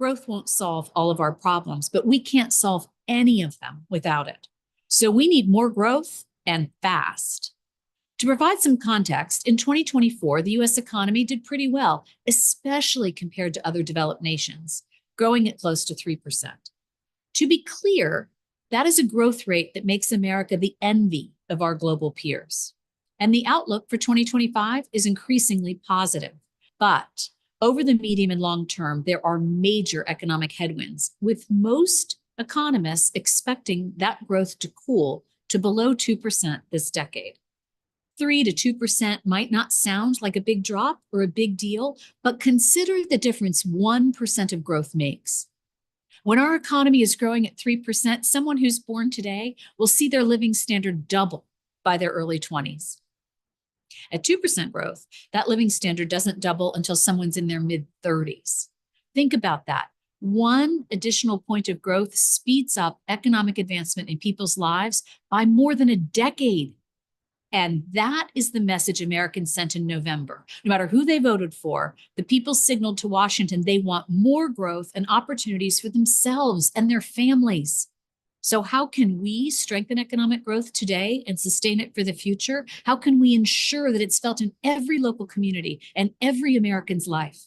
growth won't solve all of our problems, but we can't solve any of them without it. So we need more growth and fast. To provide some context, in 2024, the US economy did pretty well, especially compared to other developed nations, growing at close to 3%. To be clear, that is a growth rate that makes America the envy of our global peers. And the outlook for 2025 is increasingly positive. But over the medium and long term, there are major economic headwinds, with most economists expecting that growth to cool to below 2% this decade. 3 to 2% might not sound like a big drop or a big deal, but consider the difference 1% of growth makes. When our economy is growing at 3%, someone who's born today will see their living standard double by their early 20s. At 2% growth, that living standard doesn't double until someone's in their mid-30s. Think about that. One additional point of growth speeds up economic advancement in people's lives by more than a decade. And that is the message Americans sent in November. No matter who they voted for, the people signaled to Washington they want more growth and opportunities for themselves and their families. So how can we strengthen economic growth today and sustain it for the future? How can we ensure that it's felt in every local community and every American's life?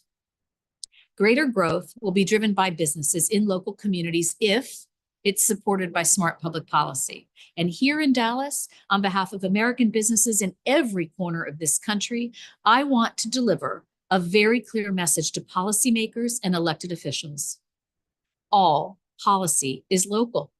Greater growth will be driven by businesses in local communities if it's supported by smart public policy. And here in Dallas, on behalf of American businesses in every corner of this country, I want to deliver a very clear message to policymakers and elected officials. All policy is local.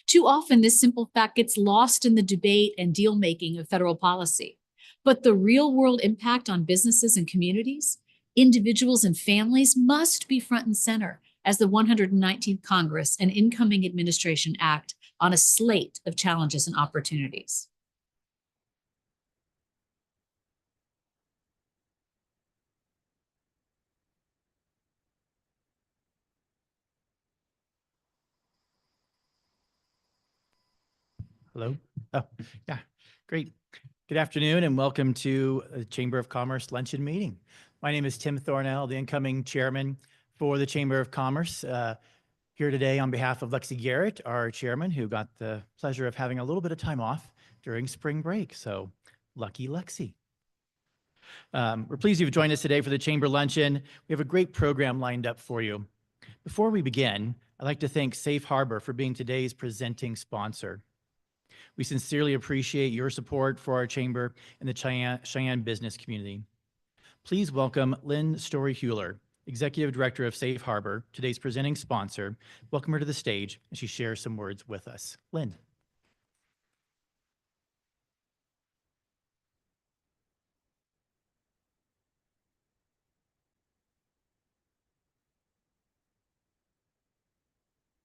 Too often, this simple fact gets lost in the debate and deal-making of federal policy. But the real-world impact on businesses and communities, individuals and families must be front and center as the 119th Congress and incoming administration act on a slate of challenges and opportunities. Hello. Oh, yeah, great. Good afternoon and welcome to the Chamber of Commerce Luncheon meeting. My name is Tim Thornell, the incoming chairman for the Chamber of Commerce. Here today on behalf of Lexi Garrett, our chairman, who got the pleasure of having a little bit of time off during spring break. So lucky Lexi. We're pleased you've joined us today for the Chamber Luncheon. We have a great program lined up for you. Before we begin, I'd like to thank Safe Harbor for being today's presenting sponsor. We sincerely appreciate your support for our chamber and the Cheyenne business community. Please welcome Lynn Story-Hewler, Executive Director of Safe Harbor, today's presenting sponsor. Welcome her to the stage and she shares some words with us. Lynn.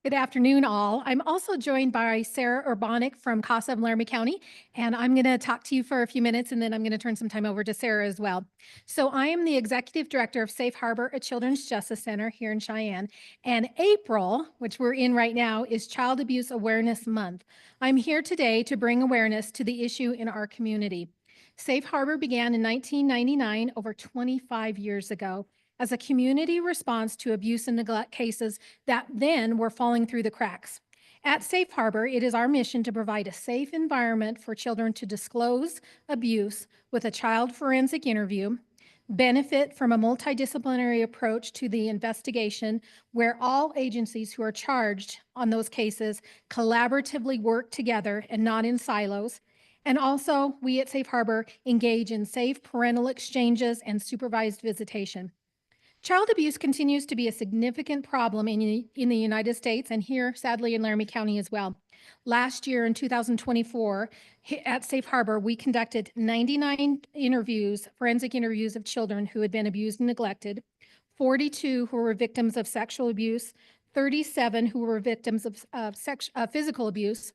Good afternoon, all. I'm also joined by Sarah Urbanik from CASA of Laramie County, and I'm going to talk to you for a few minutes, and then I'm going to turn some time over to Sarah as well. So I am the Executive Director of Safe Harbor, a Children's Justice Center here in Cheyenne, and April, which we're in right now, is Child Abuse Awareness Month. I'm here today to bring awareness to the issue in our community. Safe Harbor began in 1999, over 25 years ago, as a community response to abuse and neglect cases that then were falling through the cracks. At Safe Harbor, it is our mission to provide a safe environment for children to disclose abuse with a child forensic interview, benefit from a multidisciplinary approach to the investigation where all agencies who are charged on those cases collaboratively work together and not in silos. And also, we at Safe Harbor engage in safe parental exchanges and supervised visitation. Child abuse continues to be a significant problem in the United States and here, sadly, in Laramie County as well. Last year in 2024, at Safe Harbor, we conducted 99 interviews, forensic interviews of children who had been abused and neglected, 42 who were victims of sexual abuse, 37 who were victims of physical abuse,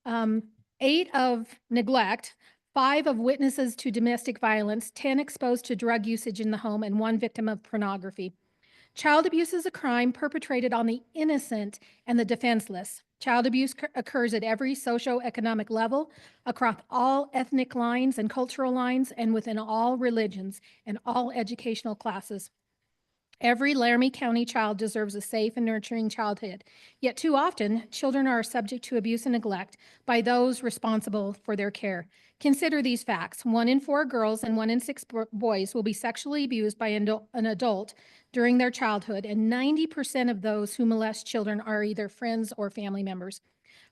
8 of neglect, 5 of witnesses to domestic violence, 10 exposed to drug usage in the home, and 1 victim of pornography. Child abuse is a crime perpetrated on the innocent and the defenseless. Child abuse occurs at every socioeconomic level, across all ethnic lines and cultural lines, and within all religions and all educational classes. Every Laramie County child deserves a safe and nurturing childhood. Yet too often, children are subject to abuse and neglect by those responsible for their care. Consider these facts. 1 in 4 girls and 1 in 6 boys will be sexually abused by an adult during their childhood, and 90% of those who molest children are either friends or family members.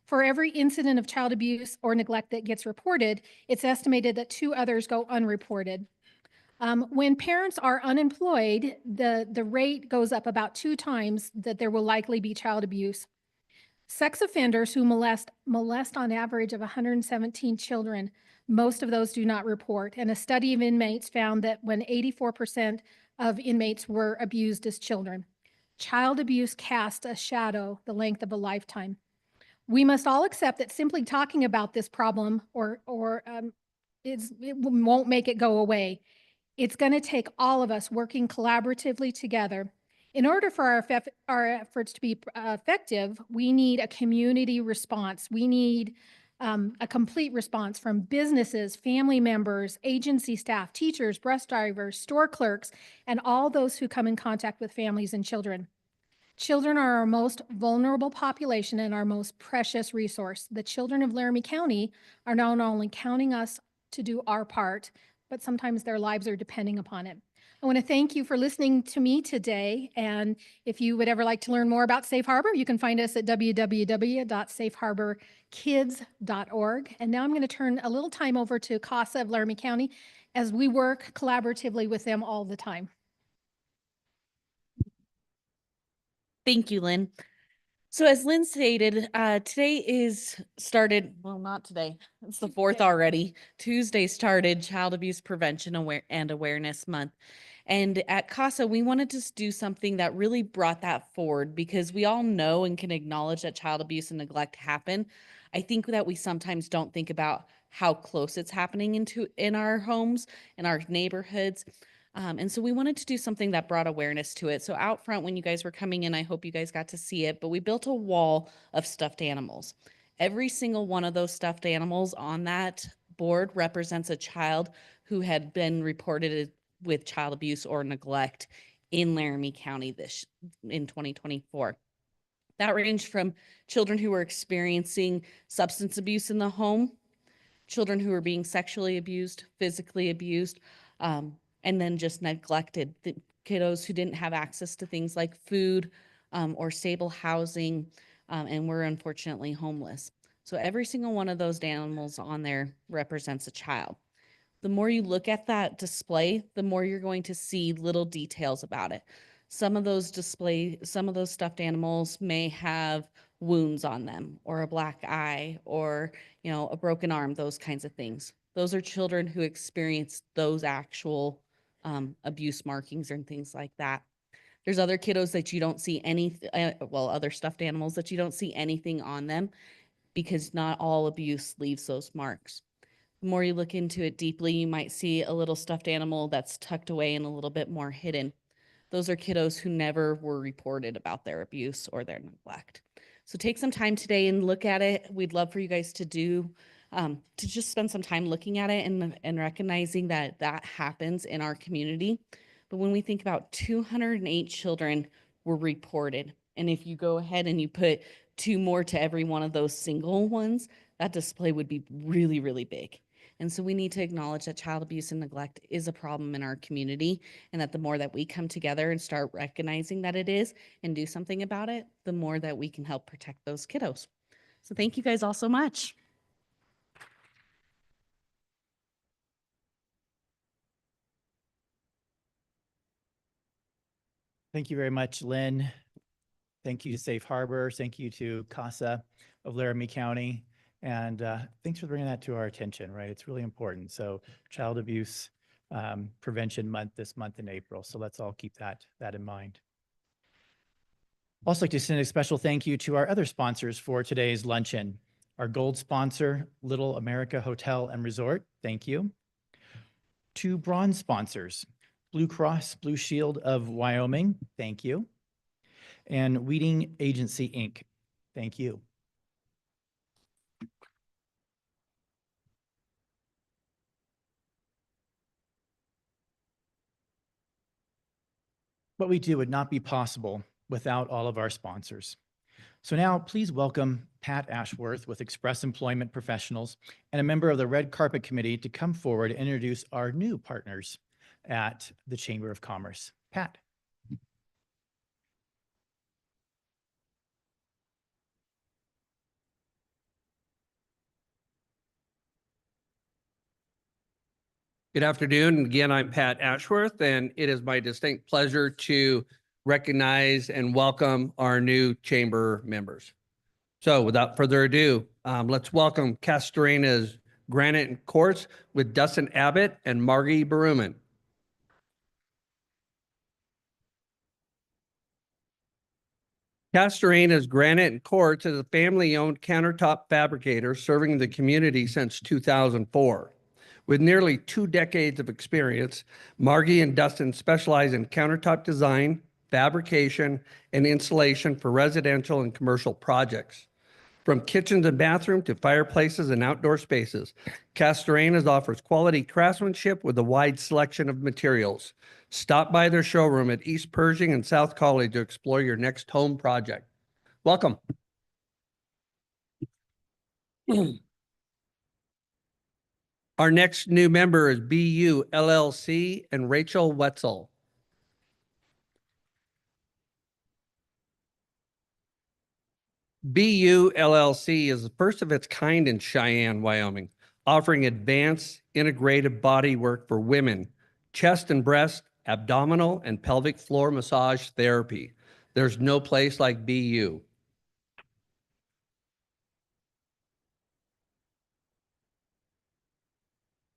For every incident of child abuse or neglect that gets reported, it's estimated that 2 others go unreported. When parents are unemployed, the rate goes up about 2 times that there will likely be child abuse. Sex offenders who molest on average of 117 children. Most of those do not report. And a study of inmates found that when 84% of inmates were abused as children. Child abuse casts a shadow the length of a lifetime. We must all accept that simply talking about this problem it won't make it go away. It's going to take all of us working collaboratively together. In order for our efforts to be effective, we need a community response. We need a complete response from businesses, family members, agency staff, teachers, bus drivers, store clerks, and all those who come in contact with families and children. Children are our most vulnerable population and our most precious resource. The children of Laramie County are not only counting us to do our part, but sometimes their lives are depending upon it. I want to thank you for listening to me today. And if you would ever like to learn more about Safe Harbor, you can find us at www.safeharborkids.org. And now I'm going to turn a little time over to CASA of Laramie County as we work collaboratively with them all the time. Thank you, Lynn. So as Lynn stated, today not today, it's the 4th already. Tuesday started Child Abuse Prevention and Awareness Month. And at CASA, we wanted to do something that really brought that forward because we all know and can acknowledge that child abuse and neglect happen. I think that we sometimes don't think about how close it's happening in our homes, in our neighborhoods. And so we wanted to do something that brought awareness to it. So out front, when you guys were coming in, I hope you guys got to see it, but we built a wall of stuffed animals. Every single one of those stuffed animals on that board represents a child who had been reported with child abuse or neglect in Laramie County in 2024. That ranged from children who were experiencing substance abuse in the home, children who were being sexually abused, physically abused, and then just neglected, the kiddos who didn't have access to things like food or stable housing, and were unfortunately homeless. So every single one of those animals on there represents a child. The more you look at that display, the more you're going to see little details about it. Some of those stuffed animals may have wounds on them or a black eye or, a broken arm, those kinds of things. Those are children who experience those actual abuse markings and things like that. There's other kiddos that you don't see other stuffed animals that you don't see anything on them because not all abuse leaves those marks. The more you look into it deeply, you might see a little stuffed animal that's tucked away and a little bit more hidden. Those are kiddos who never were reported about their abuse or their neglect. So take some time today and look at it. We'd love for you guys to just spend some time looking at it and recognizing that happens in our community. But when we think about 208 children were reported, and if you go ahead and you put 2 more to every one of those single ones, that display would be really, really big. And so we need to acknowledge that child abuse and neglect is a problem in our community, and that the more that we come together and start recognizing that it is and do something about it, the more that we can help protect those kiddos. So thank you guys all so much. Thank you very much, Lynn. Thank you to Safe Harbor. Thank you to CASA of Laramie County. And thanks for bringing that to our attention, right? It's really important. So Child Abuse Prevention Month this month in April. So let's all keep that in mind. Also like to send a special thank you to our other sponsors for today's luncheon. Our gold sponsor, Little America Hotel and Resort, thank you. 2 bronze sponsors, Blue Cross Blue Shield of Wyoming, thank you. And Weeding Agency, Inc., thank you. What we do would not be possible without all of our sponsors. So now please welcome Pat Ashworth with Express Employment Professionals and a member of the Red Carpet Committee to come forward and introduce our new partners at the Chamber of Commerce. Pat. Good afternoon. Again, I'm Pat Ashworth, and it is my distinct pleasure to recognize and welcome our new chamber members. So without further ado, let's welcome Castellane's Granite and Quartz with Dustin Abbott and Margie Baruman. Castellane's Granite and Quartz is a family-owned countertop fabricator serving the community since 2004. With nearly 2 decades of experience, Margie and Dustin specialize in countertop design, fabrication, and installation for residential and commercial projects. From kitchens and bathrooms to fireplaces and outdoor spaces, Castellane's offers quality craftsmanship with a wide selection of materials. Stop by their showroom at East Pershing and South College to explore your next home project. Welcome. Our next new member is BU LLC and Rachel Wetzel. BU LLC is the first of its kind in Cheyenne, Wyoming, offering advanced integrated body work for women, chest and breast, abdominal, and pelvic floor massage therapy. There's no place like BU.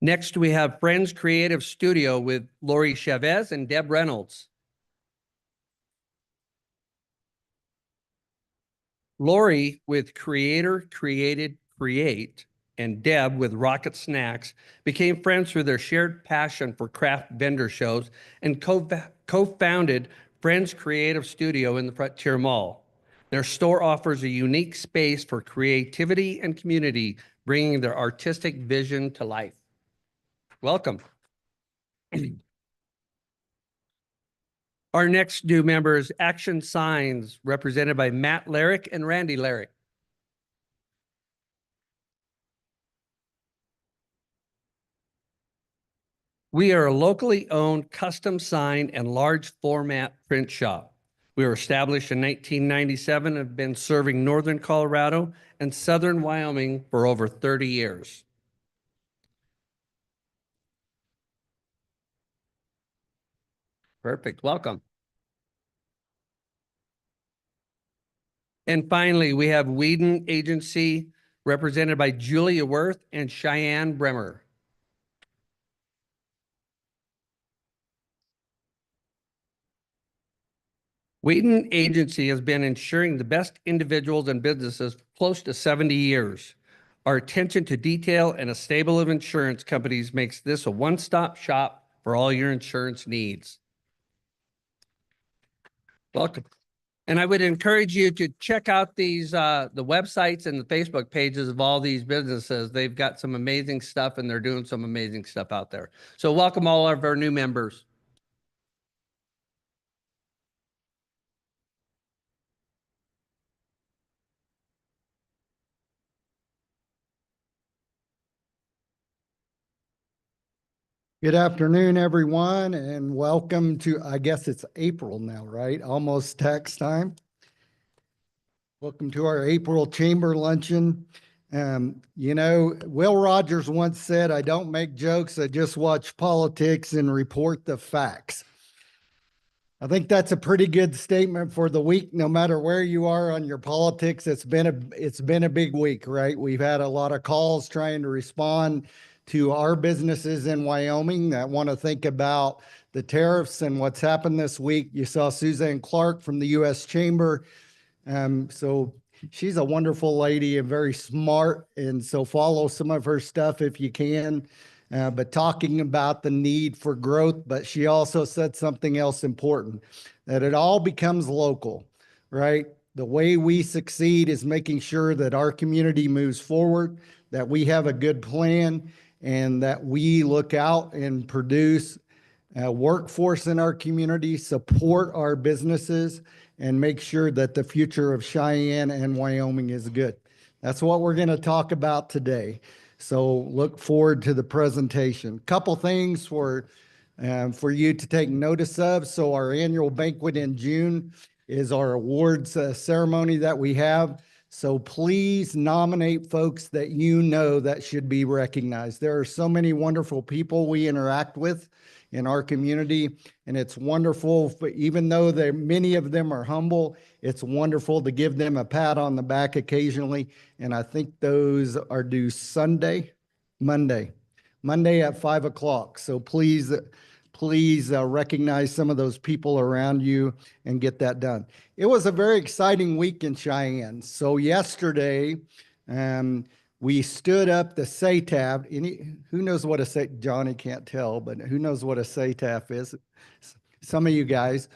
Next, we have Friends Creative Studio with Lori Chavez and Deb Reynolds. Lori with Creator Created Create and Deb with Rocket Snacks became friends through their shared passion for craft vendor shows and co-founded Friends Creative Studio in the Frontier Mall. Their store offers a unique space for creativity and community, bringing their artistic vision to life. Welcome. Our next new member is Action Signs, represented by Matt Larrick and Randy Larrick. We are a locally owned custom sign and large format print shop. We were established in 1997 and have been serving Northern Colorado and Southern Wyoming for over 30 years. Perfect. Welcome. And finally, we have Whedon Agency, represented by Julia Worth and Cheyenne Bremer. Whedon Agency has been ensuring the best individuals and businesses for close to 70 years. Our attention to detail and a stable of insurance companies makes this a one-stop shop for all your insurance needs. Welcome. And I would encourage you to check out these the websites and the Facebook pages of all these businesses. They've got some amazing stuff and they're doing some amazing stuff out there. So welcome all of our new members. Good afternoon, everyone, and welcome to, I guess it's April now, right? Almost tax time. Welcome to our April Chamber Luncheon. You know, Will Rogers once said, I don't make jokes, I just watch politics and report the facts. I think that's a pretty good statement for the week, no matter where you are on your politics. It's been a big week, right? We've had a lot of calls trying to respond to our businesses in Wyoming that want to think about the tariffs and what's happened this week. You saw Suzanne Clark from the U.S. Chamber. So she's a wonderful lady and very smart. And so follow some of her stuff if you can. But talking about the need for growth, but she also said something else important, that it all becomes local, right? The way we succeed is making sure that our community moves forward, that we have a good plan, and that we look out and produce workforce in our community, support our businesses, and make sure that the future of Cheyenne and Wyoming is good. That's what we're going to talk about today. So look forward to the presentation. Couple things for you to take notice of. So our annual banquet in June is our awards ceremony that we have. So please nominate folks that you know that should be recognized. There are so many wonderful people we interact with in our community, and it's wonderful, even though many of them are humble, it's wonderful to give them a pat on the back occasionally. And I think those are due Monday at 5 o'clock. So please recognize some of those people around you and get that done. It was a very exciting week in Cheyenne. So yesterday, we stood up the SATAF. Who knows what Johnny can't tell, but who knows what a SATAF is? Some of you guys.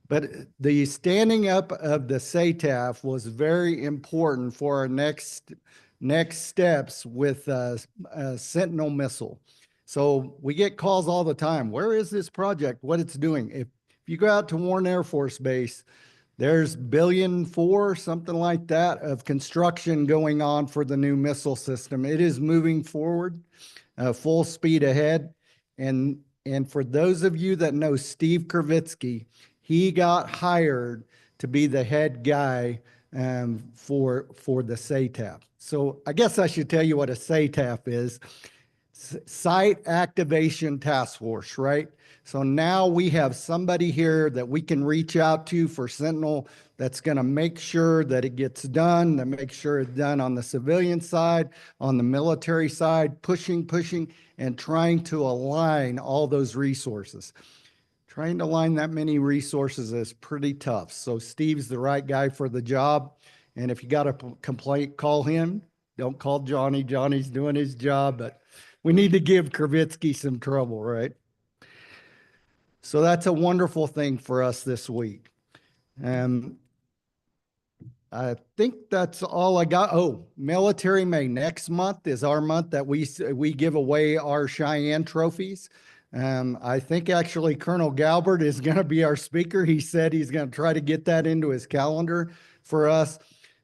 But the standing up of the SATAF was very important for our next steps with a Sentinel missile. So we get calls all the time. Where is this project? What it's doing? If you go out to Warren Air Force Base, there's $1.4 billion, something like that, of construction going on for the new missile system. It is moving forward, full speed ahead. And for those of you that know Steve Kravitsky, he got hired to be the head guy for the SATAF. So I guess I should tell you what a SATAF is. Site Activation Task Force, right? So now we have somebody here that we can reach out to for Sentinel that's going to make sure that it gets done, that make sure it's done on the civilian side, on the military side, pushing, and trying to align all those resources. Trying to align that many resources is pretty tough. So Steve's the right guy for the job. And if you got a complaint, call him. Don't call Johnny. Johnny's doing his job, but we need to give Kravitsky some trouble, right? So that's a wonderful thing for us this week. I think that's all I got. Oh, Military May. Next month is our month that we give away our Cheyenne trophies. I think actually Colonel Galbert is going to be our speaker. He said he's going to try to get that into his calendar for us.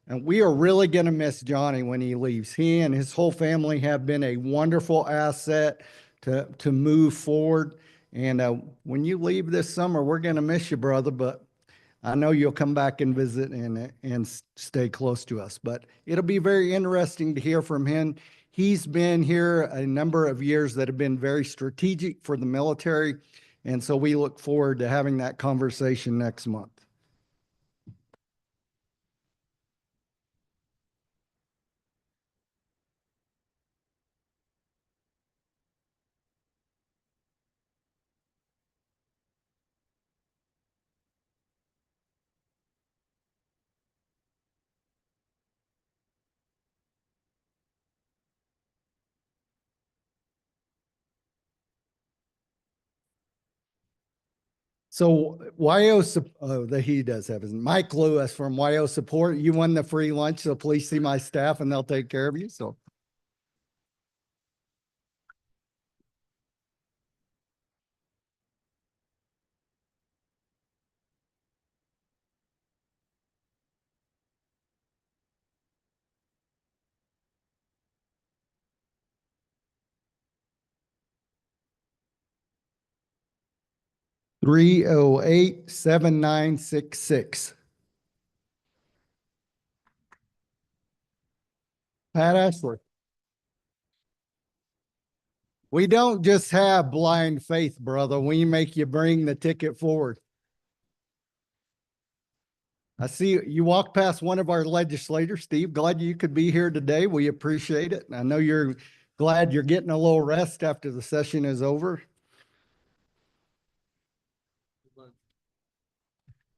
And we are really going to miss Johnny when he leaves. He and his whole family have been a wonderful asset to move forward. And when you leave this summer, we're going to miss you, brother, but I know you'll come back and visit and stay close to us. But it'll be very interesting to hear from him. He's been here a number of years that have been very strategic for the military. And so we look forward to having that conversation next month. So he does have his Mike Lewis from YO Support. You won the free lunch, so please see my staff and they'll take care of you. So. (308-7966). Pat Ashford. We don't just have blind faith, brother. We make you bring the ticket forward. I see you walk past one of our legislators, Steve. Glad you could be here today. We appreciate it. I know you're glad you're getting a little rest after the session is over.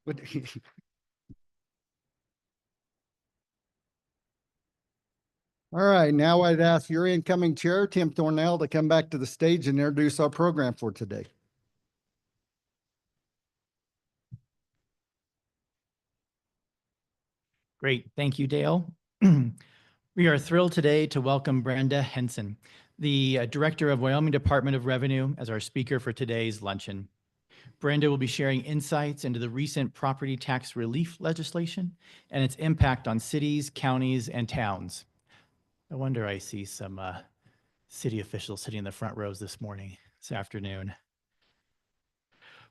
But all right, now I'd ask your incoming chair, Tim Thornell, to come back to the stage and introduce our program for today. Great. Thank you, Dale. We are thrilled today to welcome Brenda Henson. the Director of Wyoming Department of Revenue, as our speaker for today's luncheon. Brenda will be sharing insights into the recent property tax relief legislation and its impact on cities, counties, and towns. No wonder I see some city officials sitting in the front rows this afternoon.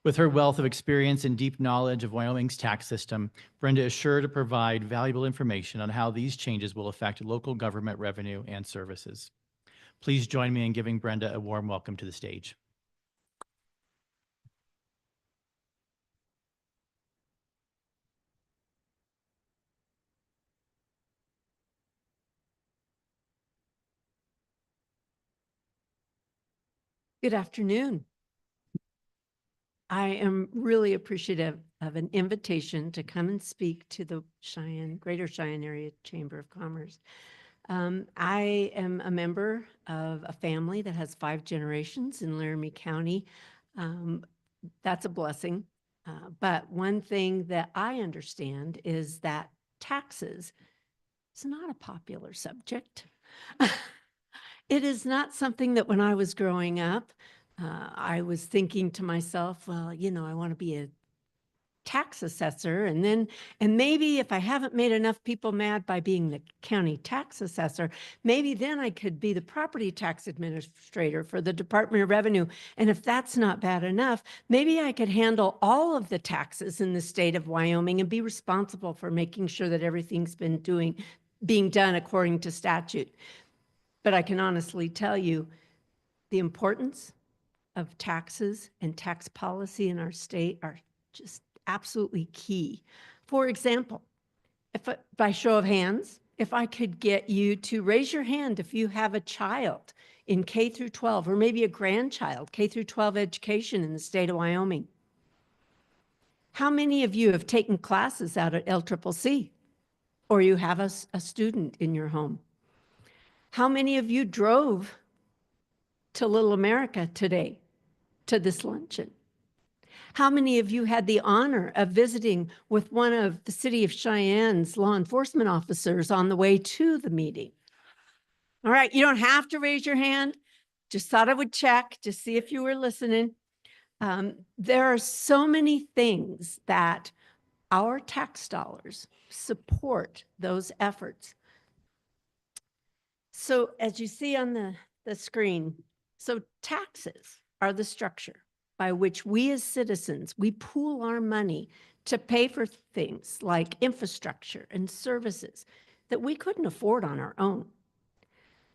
With her wealth of experience and deep knowledge of Wyoming's tax system, Brenda is sure to provide valuable information on how these changes will affect local government revenue and services. Please join me in giving Brenda a warm welcome to the stage. Good afternoon. I am really appreciative of an invitation to come and speak to the Greater Cheyenne Area Chamber of Commerce. I am a member of a family that has 5 generations in Laramie County. That's a blessing. But one thing that I understand is that taxes is not a popular subject. It is not something that when I was growing up, I was thinking to myself, well, you know, I want to be a tax assessor. And maybe if I haven't made enough people mad by being the county tax assessor, maybe then I could be the property tax administrator for the Department of Revenue. And if that's not bad enough, maybe I could handle all of the taxes in the state of Wyoming and be responsible for making sure that everything's being done according to statute. But I can honestly tell you the importance of taxes and tax policy in our state are just absolutely key. For example, by show of hands, if I could get you to raise your hand if you have a child in K through 12 or maybe a grandchild, K through 12 education in the state of Wyoming. How many of you have taken classes out at LCCC or you have a student in your home? How many of you drove to Little America today to this luncheon? How many of you had the honor of visiting with one of the City of Cheyenne's law enforcement officers on the way to the meeting? All right, you don't have to raise your hand. Just thought I would check to see if you were listening. There are so many things that our tax dollars support those efforts. So as you see on the screen, so taxes are the structure by which we as citizens, we pool our money to pay for things like infrastructure and services that we couldn't afford on our own.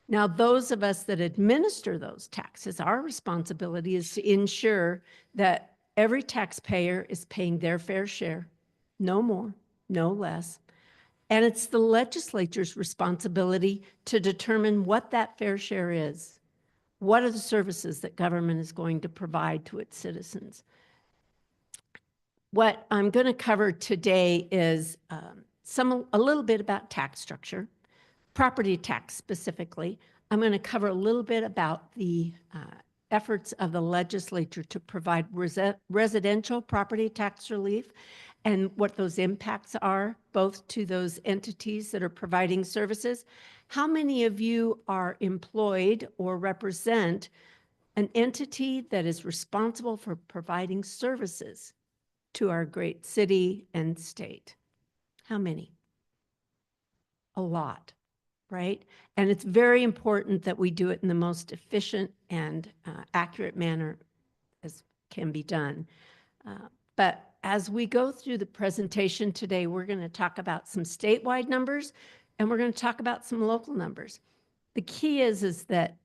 Now, those of us that administer those taxes, our responsibility is to ensure that every taxpayer is paying their fair share, no more, no less. And it's the legislature's responsibility to determine what that fair share is. What are the services that government is going to provide to its citizens? What I'm going to cover today is a little bit about tax structure, property tax specifically. I'm going to cover a little bit about the efforts of the legislature to provide residential property tax relief and what those impacts are, both to those entities that are providing services. How many of you are employed or represent an entity that is responsible for providing services to our great city and state? How many? A lot, right? And it's very important that we do it in the most efficient and accurate manner as can be done. But as we go through the presentation today, we're going to talk about some statewide numbers and we're going to talk about some local numbers. The key is that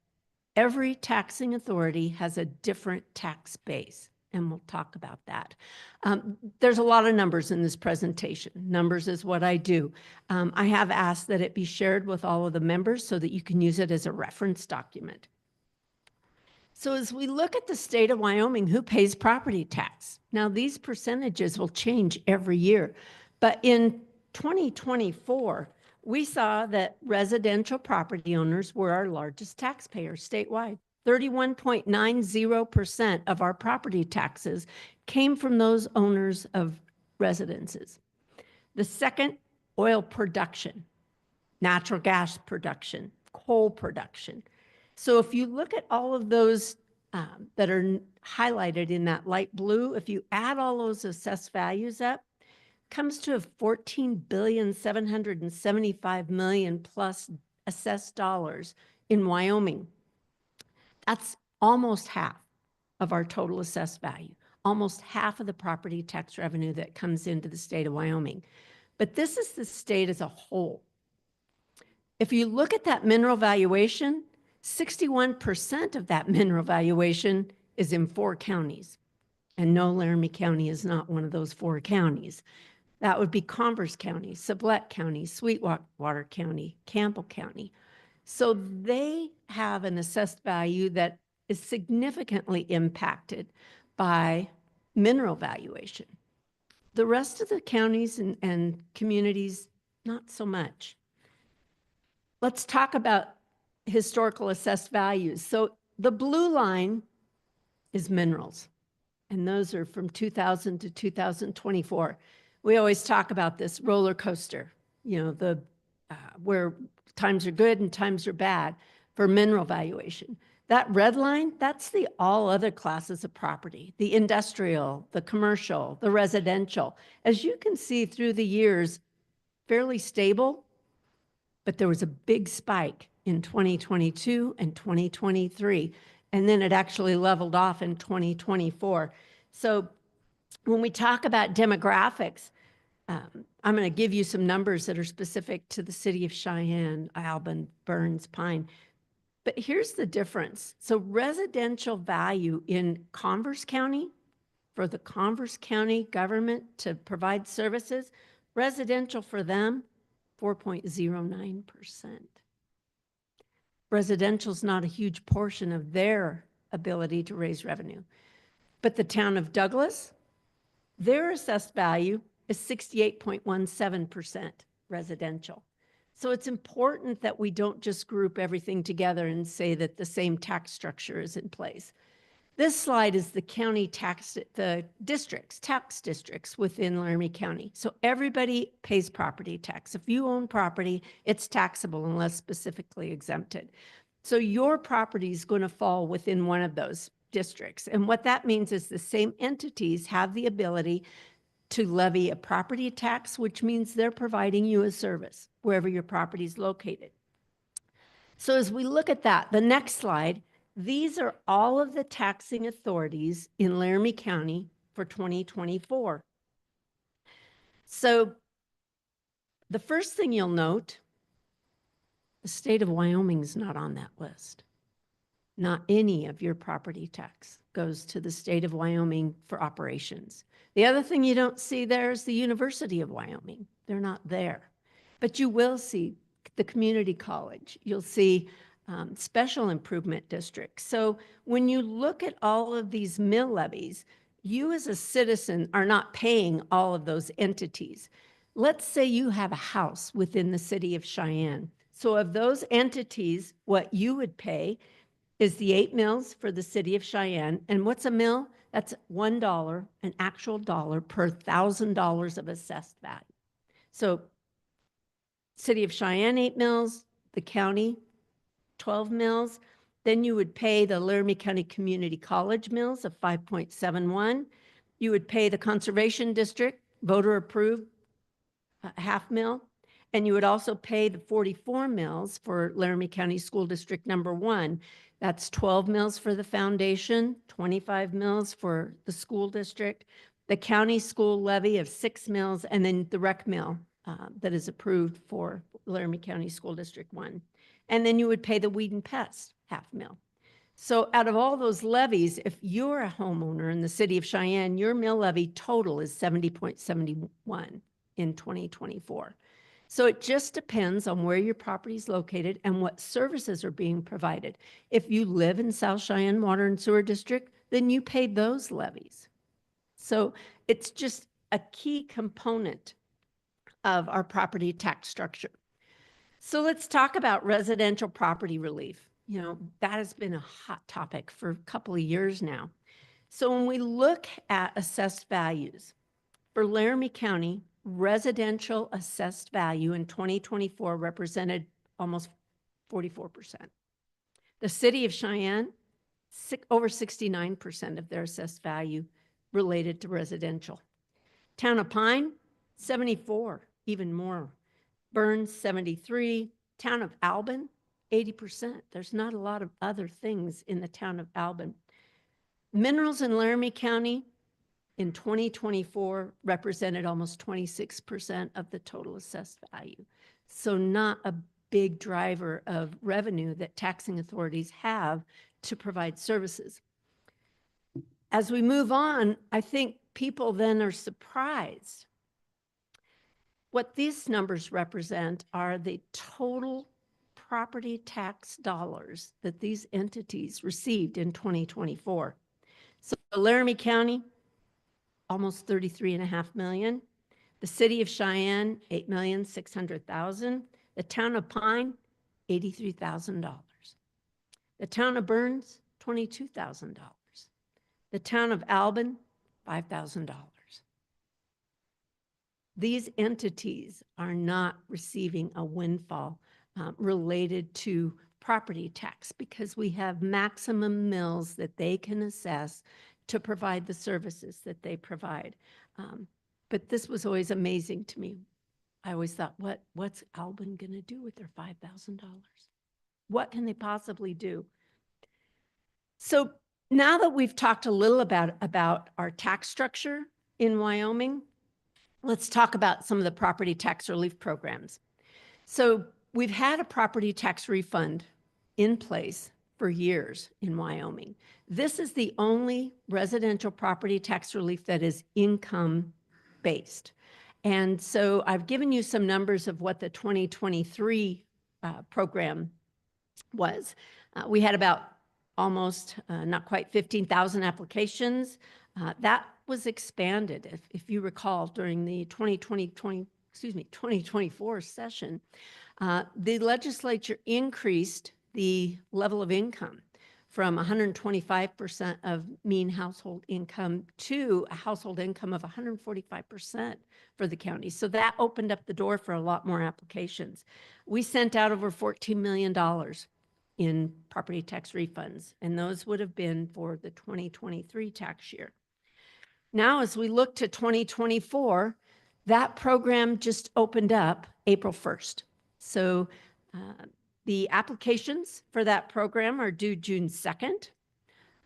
every taxing authority has a different tax base, and we'll talk about that. There's a lot of numbers in this presentation. Numbers is what I do. I have asked that it be shared with all of the members so that you can use it as a reference document. So as we look at the state of Wyoming, who pays property tax? Now, these percentages will change every year, but in 2024, we saw that residential property owners were our largest taxpayers statewide. 31.90% of our property taxes came from those owners of residences. The second, oil production, natural gas production, coal production. So if you look at all of those that are highlighted in that light blue, if you add all those assessed values up, comes to 14,775,000,000 plus assessed dollars in Wyoming. That's almost half of our total assessed value, almost half of the property tax revenue that comes into the state of Wyoming. But this is the state as a whole. If you look at that mineral valuation, 61% of that mineral valuation is in 4 counties. And no, Laramie County is not one of those 4 counties. That would be Converse County, Sublette County, Sweetwater County, Campbell County. So they have an assessed value that is significantly impacted by mineral valuation. The rest of the counties and communities, not so much. Let's talk about historical assessed values. So the blue line is minerals, and those are from 2000 to 2024. We always talk about this roller coaster, where times are good and times are bad for mineral valuation. That red line, that's the all other classes of property, the industrial, the commercial, the residential. As you can see through the years, fairly stable, but there was a big spike in 2022 and 2023, and then it actually leveled off in 2024. So when we talk about demographics, I'm going to give you some numbers that are specific to the city of Cheyenne, Albin, Burns, Pine. But here's the difference. So residential value in Converse County, for the Converse County government to provide services, residential for them, 4.09%. Residential is not a huge portion of their ability to raise revenue. But the town of Douglas, their assessed value is 68.17% residential. So it's important that we don't just group everything together and say that the same tax structure is in place. This slide is the county tax, the districts, tax districts within Laramie County. So everybody pays property tax. If you own property, it's taxable unless specifically exempted. So your property is going to fall within one of those districts. And what that means is the same entities have the ability to levy a property tax, which means they're providing you a service wherever your property is located. So as we look at that, the next slide, these are all of the taxing authorities in Laramie County for 2024. So the first thing you'll note, the state of Wyoming is not on that list. Not any of your property tax goes to the state of Wyoming for operations. The other thing you don't see there is the University of Wyoming. They're not there. But you will see the community college. You'll see special improvement districts. So when you look at all of these mill levies, you as a citizen are not paying all of those entities. Let's say you have a house within the city of Cheyenne. So of those entities, what you would pay is the 8 mills for the city of Cheyenne. And what's a mill? That's $1, an actual dollar per $1,000 of assessed value. So city of Cheyenne, 8 mills, the county, 12 mills. Then you would pay the Laramie County Community College mills of 5.71. You would pay the Conservation District, voter approved, half mill. And you would also pay the 44 mills for Laramie County School District number 1. That's 12 mills for the foundation, 25 mills for the school district, the county school levy of 6 mills, and then the rec mill that is approved for Laramie County School District 1. And then you would pay the weed and pest half mill. So out of all those levies, if you're a homeowner in the city of Cheyenne, your mill levy total is 70.71 in 2024. So it just depends on where your property is located and what services are being provided. If you live in South Cheyenne Water and Sewer District, then you pay those levies. So it's just a key component of our property tax structure. So let's talk about residential property relief. That has been a hot topic for a couple of years now. So when we look at assessed values for Laramie County, residential assessed value in 2024 represented almost 44%. The city of Cheyenne, over 69% of their assessed value related to residential. Town of Pine, 74, even more. Burns, 73. Town of Albin, 80%. There's not a lot of other things in the town of Albin. Minerals in Laramie County in 2024 represented almost 26% of the total assessed value. So not a big driver of revenue that taxing authorities have to provide services. As we move on, I think people then are surprised. What these numbers represent are the total property tax dollars that these entities received in 2024. So Laramie County, almost 33.5 million. The city of Cheyenne, 8,600,000. The town of Pine, $83,000. The town of Burns, $22,000. The town of Albin, $5,000. These entities are not receiving a windfall related to property tax because we have maximum mills that they can assess to provide the services that they provide. But this was always amazing to me. I always thought, what's Albin going to do with their $5,000? What can they possibly do? So now that we've talked a little about our tax structure in Wyoming, let's talk about some of the property tax relief programs. So we've had a property tax refund in place for years in Wyoming. This is the only residential property tax relief that is income-based. And so I've given you some numbers of what the 2023 program was. We had about almost, not quite 15,000 applications. That was expanded, if you recall, during the 2024 session. The legislature increased the level of income from 125% of mean household income to a household income of 145% for the county. So that opened up the door for a lot more applications. We sent out over $14 million in property tax refunds, and those would have been for the 2023 tax year. Now, as we look to 2024, that program just opened up April 1st. So the applications for that program are due June 2nd,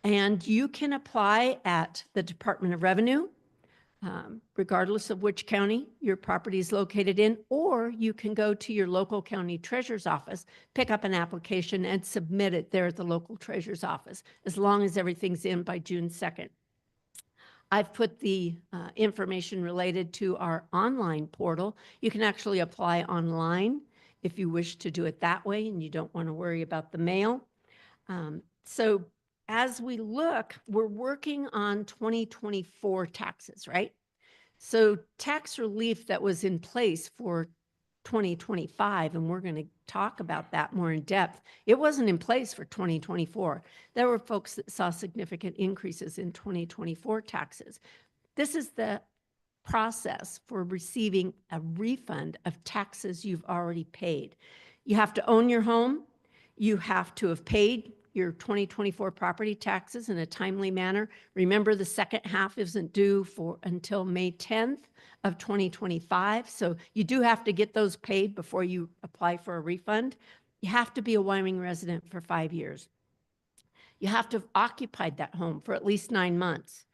and you can apply at the Department of Revenue, regardless of which county your property is located in, or you can go to your local county treasurer's office, pick up an application and submit it there at the local treasurer's office, as long as everything's in by June 2nd. I've put the information related to our online portal. You can actually apply online if you wish to do it that way and you don't want to worry about the mail. So as we look, we're working on 2024 taxes, right? So tax relief that was in place for 2025, and we're going to talk about that more in depth. It wasn't in place for 2024. There were folks that saw significant increases in 2024 taxes. This is the process for receiving a refund of taxes you've already paid. You have to own your home. You have to have paid your 2024 property taxes in a timely manner. Remember, the second half isn't due until May 10th of 2025. So you do have to get those paid before you apply for a refund. You have to be a Wyoming resident for 5 years. You have to have occupied that home for at least 9 months.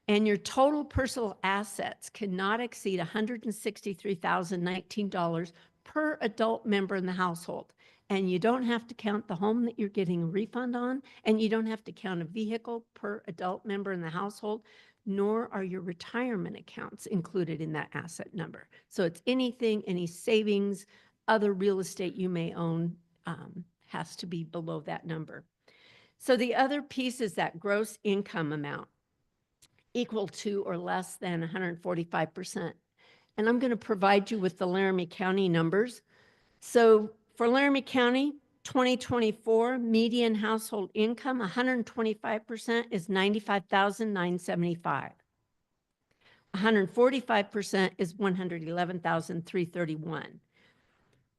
And your total personal assets cannot exceed $163,019 per adult member in the household. And you don't have to count the home that you're getting a refund on, and you don't have to count a vehicle per adult member in the household, nor are your retirement accounts included in that asset number. So it's anything, any savings, other real estate you may own has to be below that number. So the other piece is that gross income amount equal to or less than 145%. And I'm going to provide you with the Laramie County numbers. So for Laramie County, 2024 median household income, 125% is $95,975. 145% is $111,331.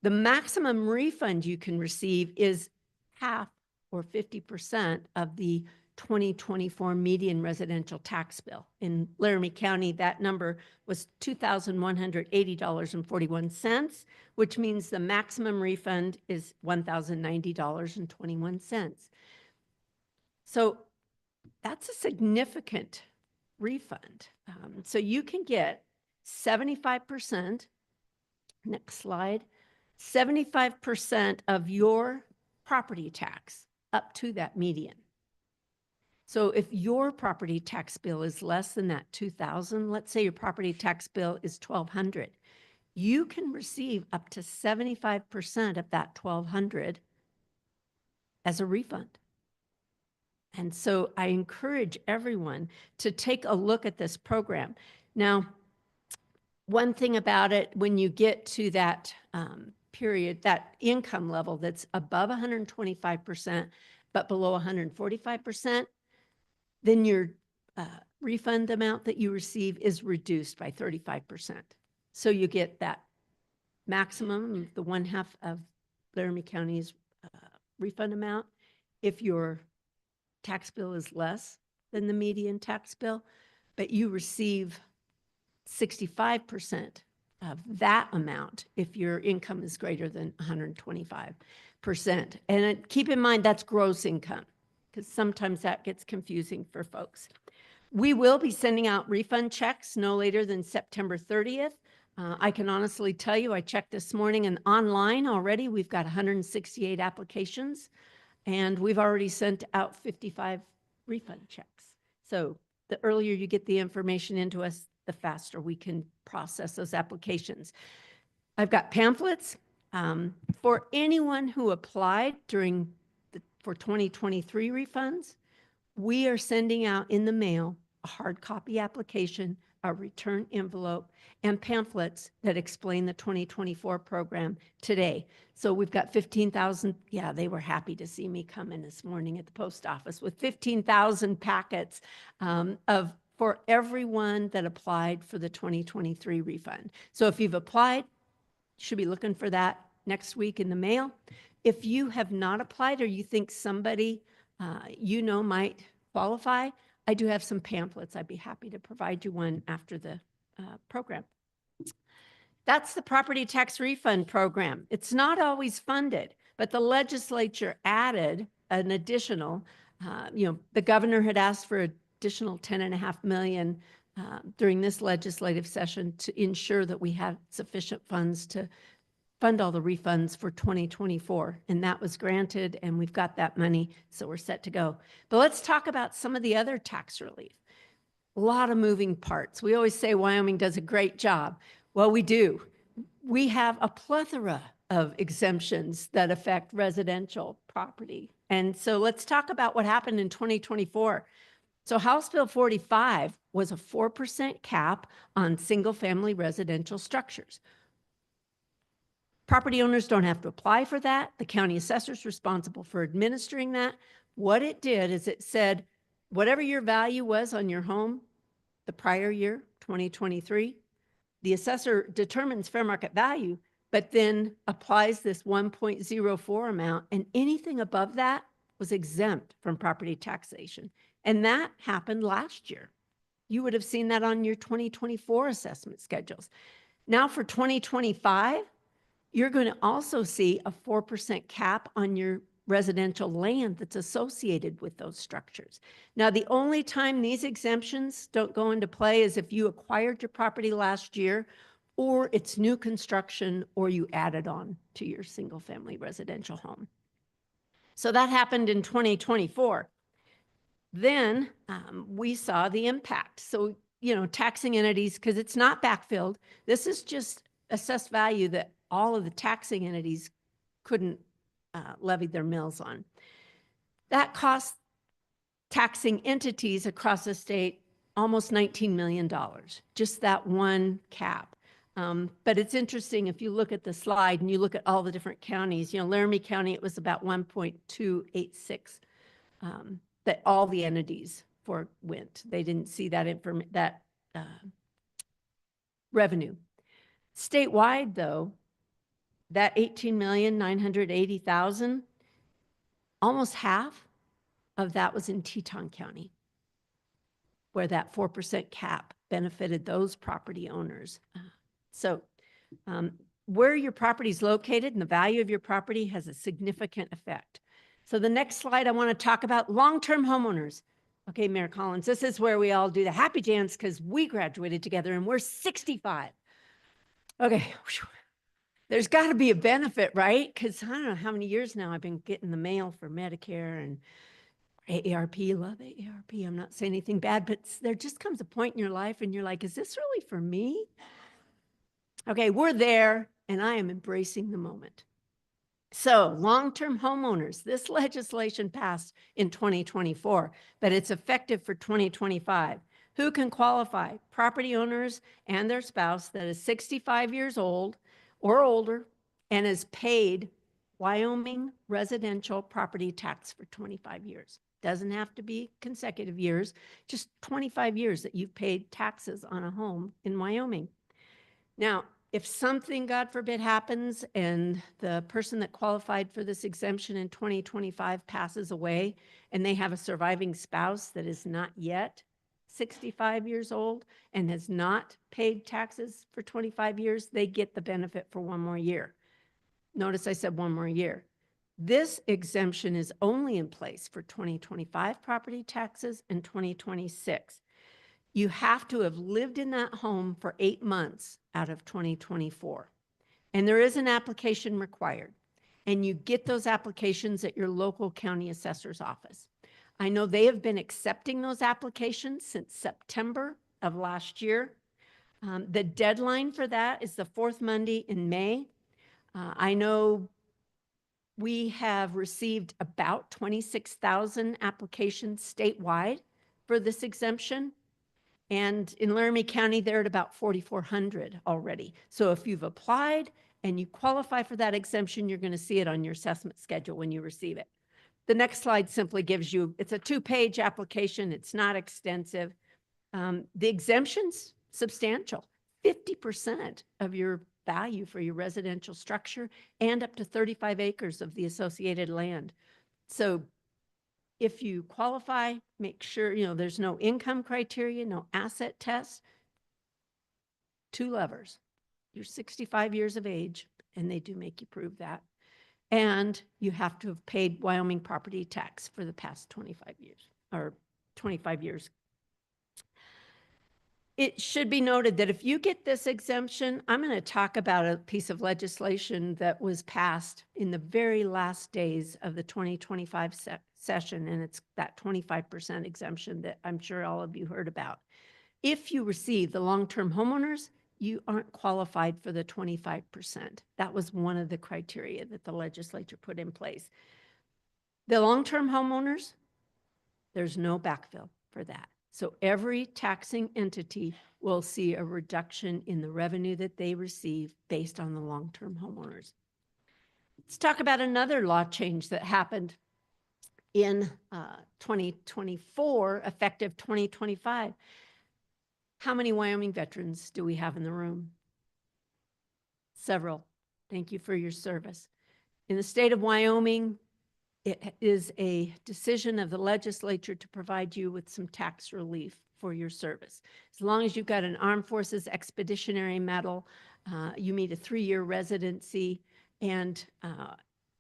The maximum refund you can receive is half or 50% of the 2024 median residential tax bill. In Laramie County, that number was $2,180.41, which means the maximum refund is $1,090.21. So that's a significant refund. So you can get 75%, next slide, 75% of your property tax up to that median. So if your property tax bill is less than that 2,000, let's say your property tax bill is 1,200, you can receive up to 75% of that 1,200 as a refund. And so I encourage everyone to take a look at this program. Now, one thing about it, when you get to that period, that income level that's above 125%, but below 145%, then your refund amount that you receive is reduced by 35%. So you get that maximum, the 1/2 of Laramie County's refund amount. If your tax bill is less than the median tax bill, but you receive 65% of that amount if your income is greater than 125%. And keep in mind, that's gross income, because sometimes that gets confusing for folks. We will be sending out refund checks no later than September 30th. I can honestly tell you, I checked this morning, and online already, we've got 168 applications, and we've already sent out 55 refund checks. So the earlier you get the information into us, the faster we can process those applications. I've got pamphlets for anyone who applied for 2023 refunds. We are sending out in the mail a hard copy application, a return envelope, and pamphlets that explain the 2024 program today. So we've got 15,000. Yeah, they were happy to see me come in this morning at the post office with 15,000 packets for everyone that applied for the 2023 refund. So if you've applied, you should be looking for that next week in the mail. If you have not applied or you think somebody might qualify, I do have some pamphlets. I'd be happy to provide you one after the program. That's the property tax refund program. It's not always funded, but the legislature added an additional, the governor had asked for additional $10.5 million during this legislative session to ensure that we have sufficient funds to fund all the refunds for 2024. And that was granted, and we've got that money, so we're set to go. But let's talk about some of the other tax relief. A lot of moving parts. We always say Wyoming does a great job. Well, we do. We have a plethora of exemptions that affect residential property. And so let's talk about what happened in 2024. So House Bill 45 was a 4% cap on single-family residential structures. Property owners don't have to apply for that. The county assessor is responsible for administering that. What it did is it said, whatever your value was on your home the prior year, 2023, the assessor determines fair market value, but then applies this 1.04 amount, and anything above that was exempt from property taxation. And that happened last year. You would have seen that on your 2024 assessment schedules. Now for 2025, you're going to also see a 4% cap on your residential land that's associated with those structures. Now, the only time these exemptions don't go into play is if you acquired your property last year, or it's new construction, or you added on to your single-family residential home. So that happened in 2024. Then we saw the impact. So, taxing entities, because it's not backfilled, this is just assessed value that all of the taxing entities couldn't levy their mills on. That cost taxing entities across the state almost $19 million, just that one cap. But it's interesting, if you look at the slide and you look at all the different counties, Laramie County, it was about 1.286 that all the entities went. They didn't see that revenue. Statewide, though, that $18,980,000, Almost half of that was in Teton County, where that 4% cap benefited those property owners. So where your property is located and the value of your property has a significant effect. So the next slide, I want to talk about long-term homeowners. Okay, Mayor Collins, this is where we all do the happy dance because we graduated together and we're 65. Okay, there's got to be a benefit, right? Because I don't know how many years now I've been getting the mail for Medicare and AARP. Love AARP. I'm not saying anything bad, but there just comes a point in your life and you're like, is this really for me? Okay, we're there and I am embracing the moment. So long-term homeowners, this legislation passed in 2024, but it's effective for 2025. Who can qualify? Property owners and their spouse that is 65 years old or older and has paid Wyoming residential property tax for 25 years. Doesn't have to be consecutive years, just 25 years that you've paid taxes on a home in Wyoming. Now, if something, God forbid, happens and the person that qualified for this exemption in 2025 passes away and they have a surviving spouse that is not yet 65 years old and has not paid taxes for 25 years, they get the benefit for one more year. Notice I said one more year. This exemption is only in place for 2025 property taxes and 2026. You have to have lived in that home for 8 months out of 2024. And there is an application required. And you get those applications at your local county assessor's office. I know they have been accepting those applications since September of last year. The deadline for that is the 4th Monday in May. I know we have received about 26,000 applications statewide for this exemption. And in Laramie County, they're at about 4,400 already. So if you've applied and you qualify for that exemption, you're going to see it on your assessment schedule when you receive it. The next slide simply gives you, it's a 2-page application. It's not extensive. The exemption's substantial, 50% of your value for your residential structure and up to 35 acres of the associated land. So if you qualify, make sure, there's no income criteria, no asset test. 2 levers. You're 65 years of age, and they do make you prove that. And you have to have paid Wyoming property tax for the past 25 years, or 25 years. It should be noted that if you get this exemption, I'm going to talk about a piece of legislation that was passed in the very last days of the 2025 session, and it's that 25% exemption that I'm sure all of you heard about. If you receive the long-term homeowners, you aren't qualified for the 25%. That was one of the criteria that the legislature put in place. The long-term homeowners, there's no backfill for that. So every taxing entity will see a reduction in the revenue that they receive based on the long-term homeowners. Let's talk about another law change that happened in 2024, effective 2025. How many Wyoming veterans do we have in the room? Several. Thank you for your service. In the state of Wyoming, it is a decision of the legislature to provide you with some tax relief for your service. As long as you've got an Armed Forces Expeditionary Medal, you meet a 3-year residency, and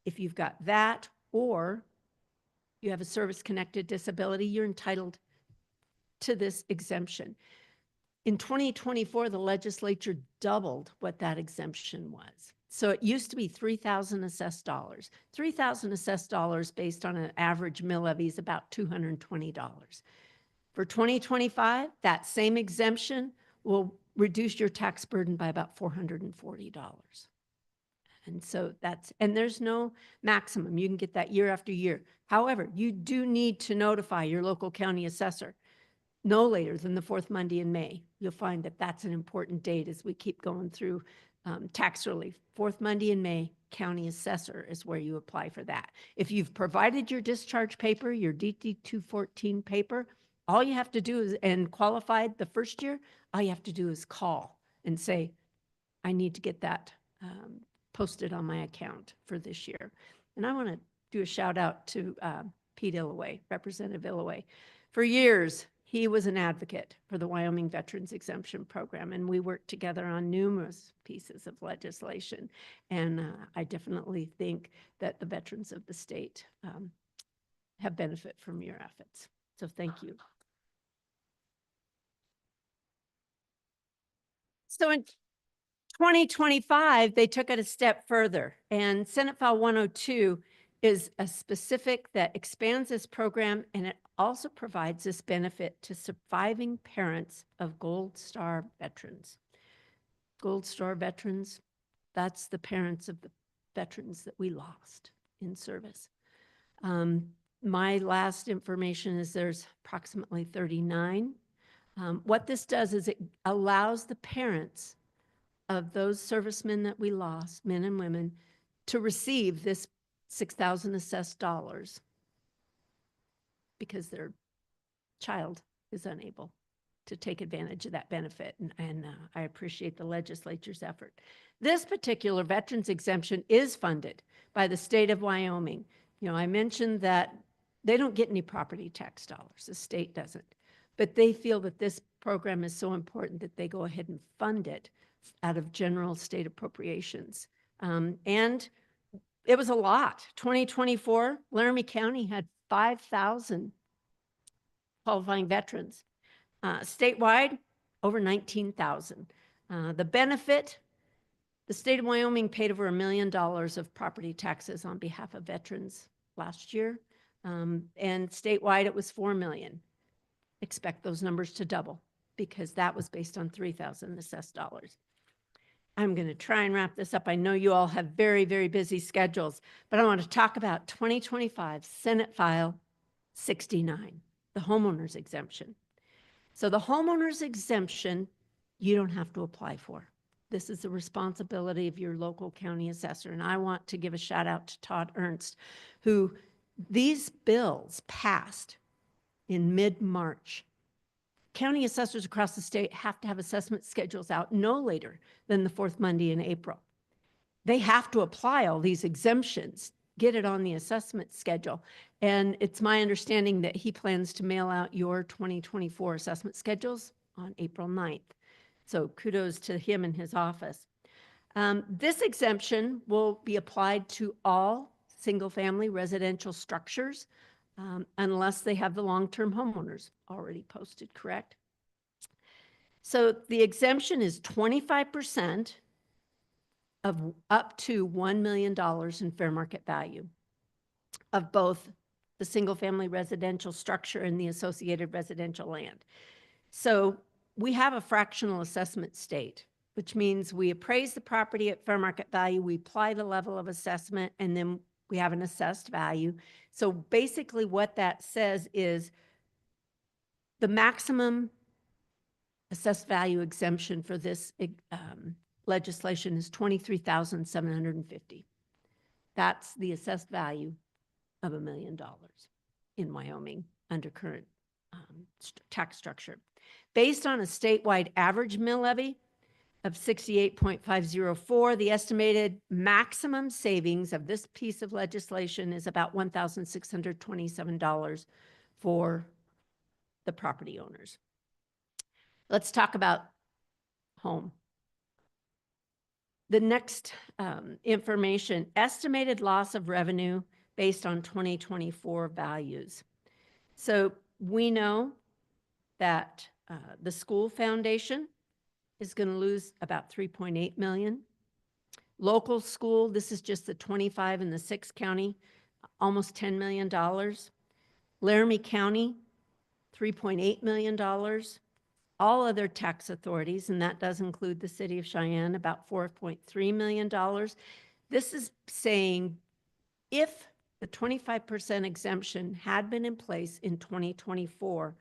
if you've got that or you have a service-connected disability, you're entitled to this exemption. In 2024, the legislature doubled what that exemption was. So it used to be $3,000 assessed dollars. $3,000 assessed dollars based on an average mill levy is about $220. For 2025, that same exemption will reduce your tax burden by about $440. And so and there's no maximum. You can get that year after year. However, you do need to notify your local county assessor no later than the 4th Monday in May. You'll find that that's an important date as we keep going through tax relief. 4th Monday in May, county assessor is where you apply for that. If you've provided your discharge paper, your DD 214 paper, all you have to do is, and qualified the first year, all you have to do is call and say, I need to get that posted on my account for this year. And I want to do a shout out to Pete Illaway, Representative Illaway. For years, he was an advocate for the Wyoming Veterans Exemption Program, and we worked together on numerous pieces of legislation. And I definitely think that the veterans of the state have benefit from your efforts. So thank you. So in 2025, they took it a step further, and Senate File 102 is a specific that expands this program, and it also provides this benefit to surviving parents of Gold Star veterans. Gold Star veterans, that's the parents of the veterans that we lost in service. My last information is there's approximately 39. What this does is it allows the parents of those servicemen that we lost, men and women, to receive this $6,000 assessed dollars because their child is unable to take advantage of that benefit. And I appreciate the legislature's effort. This particular veterans exemption is funded by the state of Wyoming. You know, I mentioned that they don't get any property tax dollars. The state doesn't. But they feel that this program is so important that they go ahead and fund it out of general state appropriations. And it was a lot. 2024, Laramie County had 5,000 qualifying veterans. Statewide, over 19,000. The benefit, the state of Wyoming paid over $1 million of property taxes on behalf of veterans last year. And statewide, it was $4 million. Expect those numbers to double because that was based on 3,000 assessed dollars. I'm going to try and wrap this up. I know you all have very, very busy schedules, but I want to talk about 2025 Senate File 69, the homeowner's exemption. So the homeowner's exemption, you don't have to apply for. This is the responsibility of your local county assessor. And I want to give a shout out to Todd Ernst, who these bills passed in mid-March. County assessors across the state have to have assessment schedules out no later than the fourth Monday in April. They have to apply all these exemptions, get it on the assessment schedule. And it's my understanding that he plans to mail out your 2024 assessment schedules on April 9th. So kudos to him and his office. This exemption will be applied to all single-family residential structures unless they have the long-term homeowners already posted, correct? So the exemption is 25% of up to $1 million in fair market value of both the single-family residential structure and the associated residential land. So we have a fractional assessment state, which means we appraise the property at fair market value, we apply the level of assessment, and then we have an assessed value. So basically what that says is the maximum assessed value exemption for this legislation is $23,750. That's the assessed value of $1 million in Wyoming under current tax structure. Based on a statewide average mill levy of 68.504, the estimated maximum savings of this piece of legislation is about $1,627 for the property owners. Let's talk about home. The next information, estimated loss of revenue based on 2024 values. So we know that the school foundation is going to lose about 3.8 million. Local school, this is just the 25 and the 6 county, almost $10 million. Laramie County, $3.8 million. All other tax authorities, and that does include the city of Cheyenne, about $4.3 million. This is saying if the 25% exemption had been in place in 2024,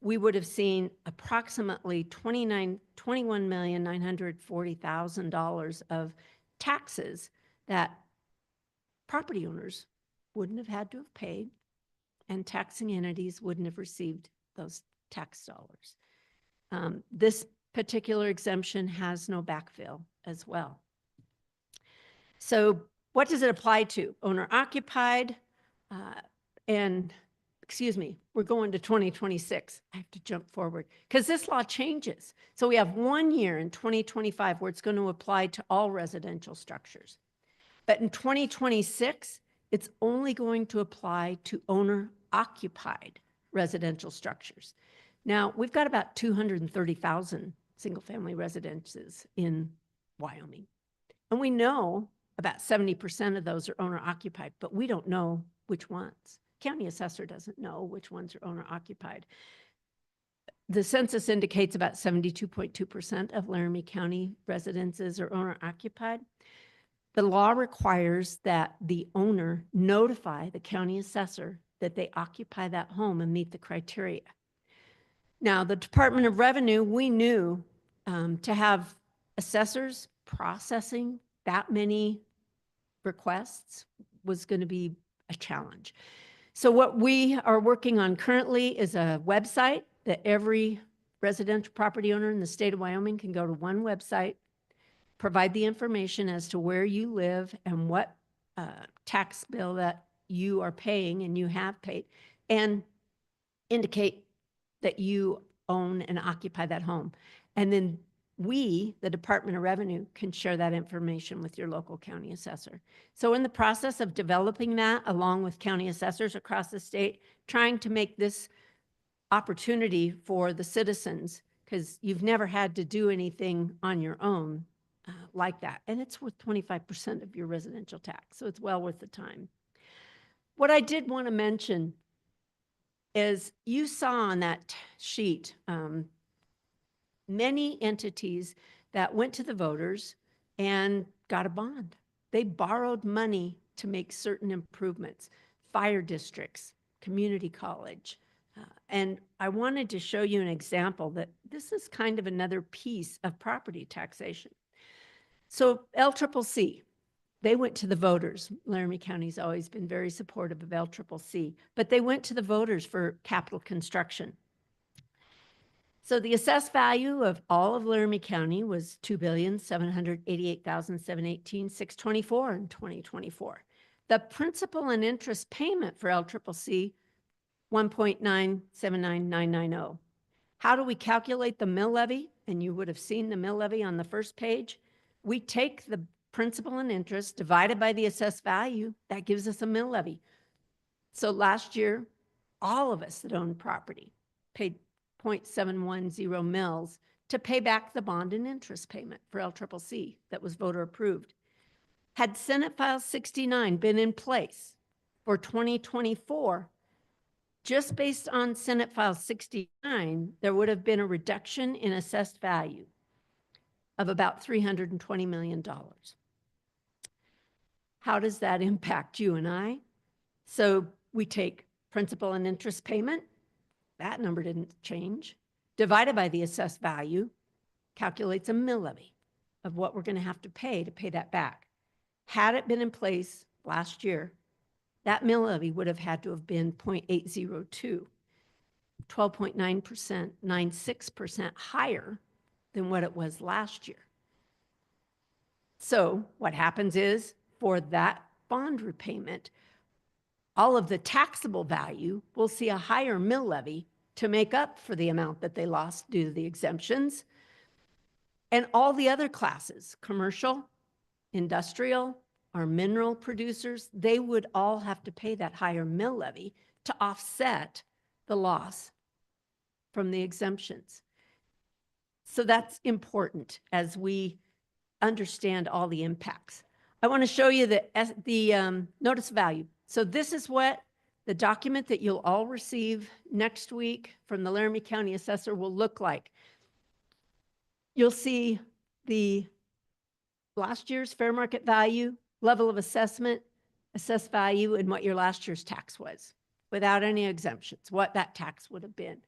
we would have seen approximately $21,940,000 of taxes that property owners wouldn't have had to have paid, and taxing entities wouldn't have received those tax dollars. This particular exemption has no backfill as well. So what does it apply to? Owner occupied, And, excuse me, we're going to 2026. I have to jump forward because this law changes. So we have 1 year in 2025 where it's going to apply to all residential structures. But in 2026, it's only going to apply to owner-occupied residential structures. Now, we've got about 230,000 single-family residences in Wyoming. And we know about 70% of those are owner-occupied, but we don't know which ones. County assessor doesn't know which ones are owner-occupied. The census indicates about 72.2% of Laramie County residences are owner-occupied. The law requires that the owner notify the county assessor that they occupy that home and meet the criteria. Now, the Department of Revenue, we knew to have assessors processing that many requests was going to be a challenge. So what we are working on currently is a website that every residential property owner in the state of Wyoming can go to one website, provide the information as to where you live and what tax bill that you are paying and you have paid, and indicate that you own and occupy that home. And then we, the Department of Revenue, can share that information with your local county assessor. So in the process of developing that, along with county assessors across the state, trying to make this opportunity for the citizens, because you've never had to do anything on your own like that. And it's worth 25% of your residential tax, so it's well worth the time. What I did want to mention is you saw on that sheet many entities that went to the voters and got a bond. They borrowed money to make certain improvements, fire districts, community college. And I wanted to show you an example that this is kind of another piece of property taxation. So LCCC, they went to the voters. Laramie County's always been very supportive of LCCC, but they went to the voters for capital construction. So the assessed value of all of Laramie County was $2,788,718,624 in 2024. The principal and interest payment for LCCC, $1.979990. How do we calculate the mill levy? And you would have seen the mill levy on the first page. We take the principal and interest divided by the assessed value. That gives us a mill levy. So last year, all of us that owned property paid 0.710 mills to pay back the bond and interest payment for LCCC that was voter approved. Had Senate File 69 been in place for 2024, just based on Senate File 69, there would have been a reduction in assessed value of about $320 million. How does that impact you and I? So we take principal and interest payment, that number didn't change, divided by the assessed value, calculates a mill levy of what we're going to have to pay that back. Had it been in place last year, that mill levy would have had to have been 0.802, 12.9%, 96% higher than what it was last year. So what happens is, for that bond repayment, all of the taxable value will see a higher mill levy to make up for the amount that they lost due to the exemptions. And all the other classes, commercial, industrial, our mineral producers, they would all have to pay that higher mill levy to offset the loss from the exemptions. So that's important as we understand all the impacts. I want to show you the notice of value. So this is what the document that you'll all receive next week from the Laramie County Assessor will look like. You'll see the last year's fair market value, level of assessment, assessed value, and what your last year's tax was, without any exemptions, what that tax would have been.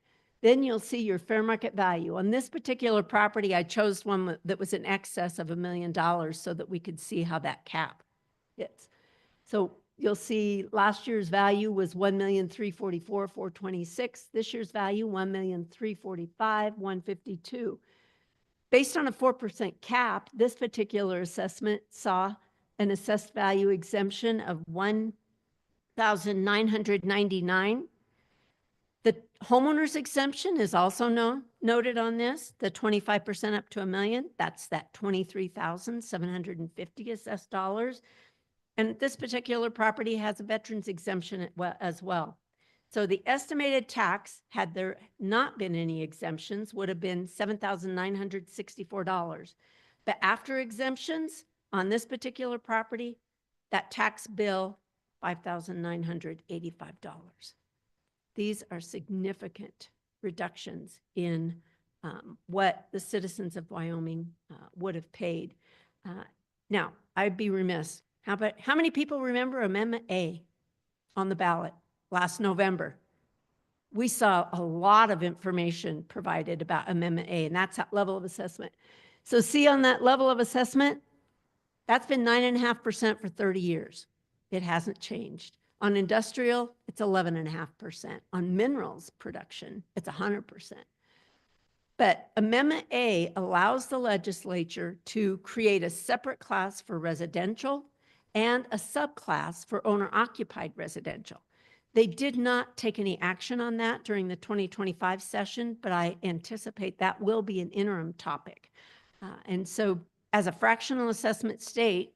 Then you'll see your fair market value. On this particular property, I chose one that was in excess of $1 million so that we could see how that cap hits. So you'll see last year's value was $1,344,426. This year's value, $1,345,152. Based on a 4% cap, this particular assessment saw an assessed value exemption of $1,999. The homeowner's exemption is also noted on this, the 25% up to $1 million. That's that 23,750 assessed dollars. And this particular property has a veteran's exemption as well. So the estimated tax, had there not been any exemptions, would have been $7,964. But after exemptions on this particular property, that tax bill, $5,985. These are significant reductions in what the citizens of Wyoming would have paid. Now, I'd be remiss. How many people remember Amendment A on the ballot last November? We saw a lot of information provided about Amendment A, and that's that level of assessment. So see on that level of assessment, that's been 9.5% for 30 years. It hasn't changed. On industrial, it's 11.5%. On minerals production, it's 100%. But Amendment A allows the legislature to create a separate class for residential and a subclass for owner-occupied residential. They did not take any action on that during the 2025 session, but I anticipate that will be an interim topic. And so as a fractional assessment state,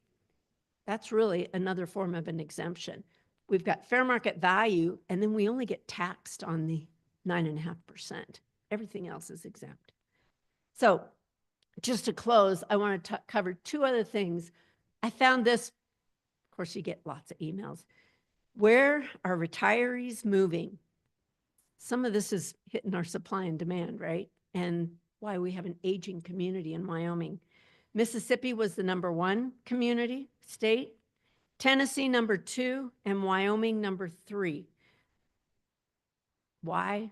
that's really another form of an exemption. We've got fair market value, and then we only get taxed on the 9.5%. Everything else is exempt. So just to close, I want to cover two other things. I found this, of course, you get lots of emails. Where are retirees moving? Some of this is hitting our supply and demand, right? And why we have an aging community in Wyoming. Mississippi was the #1 community, state. Tennessee #2, and Wyoming #3. Why?